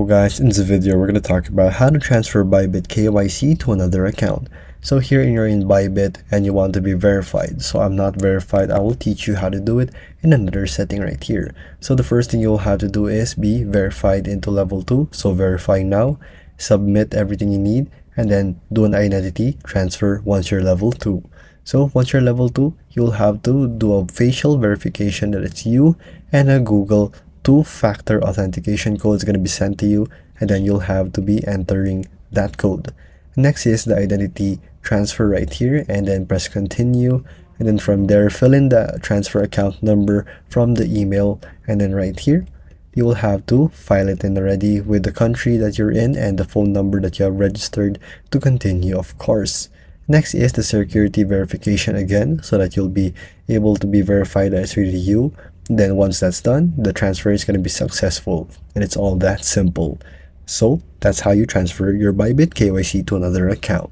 So guys, in this video, we're going to talk about how to transfer Bybit KYC to another account. So here you're in Bybit and you want to be verified. So I'm not verified. I will teach you how to do it in another setting right here. So the first thing you'll have to do is be verified into level 2. So verify now, submit everything you need, and then do an identity transfer once you're level 2. So once you're level 2, you'll have to do a facial verification that it's you, and a Google two-factor authentication code is going to be sent to you, and then you'll have to be entering that code. Next is the identity transfer right here, and then press continue, and then from there fill in the transfer account number from the email, and then right here you will have to file it in already with the country that you're in and the phone number that you have registered to continue, of course. Next is the security verification again, so that you'll be able to be verified that it's really you. Then once that's done, the transfer is going to be successful, and it's all that simple. So that's how you transfer your Bybit KYC to another account.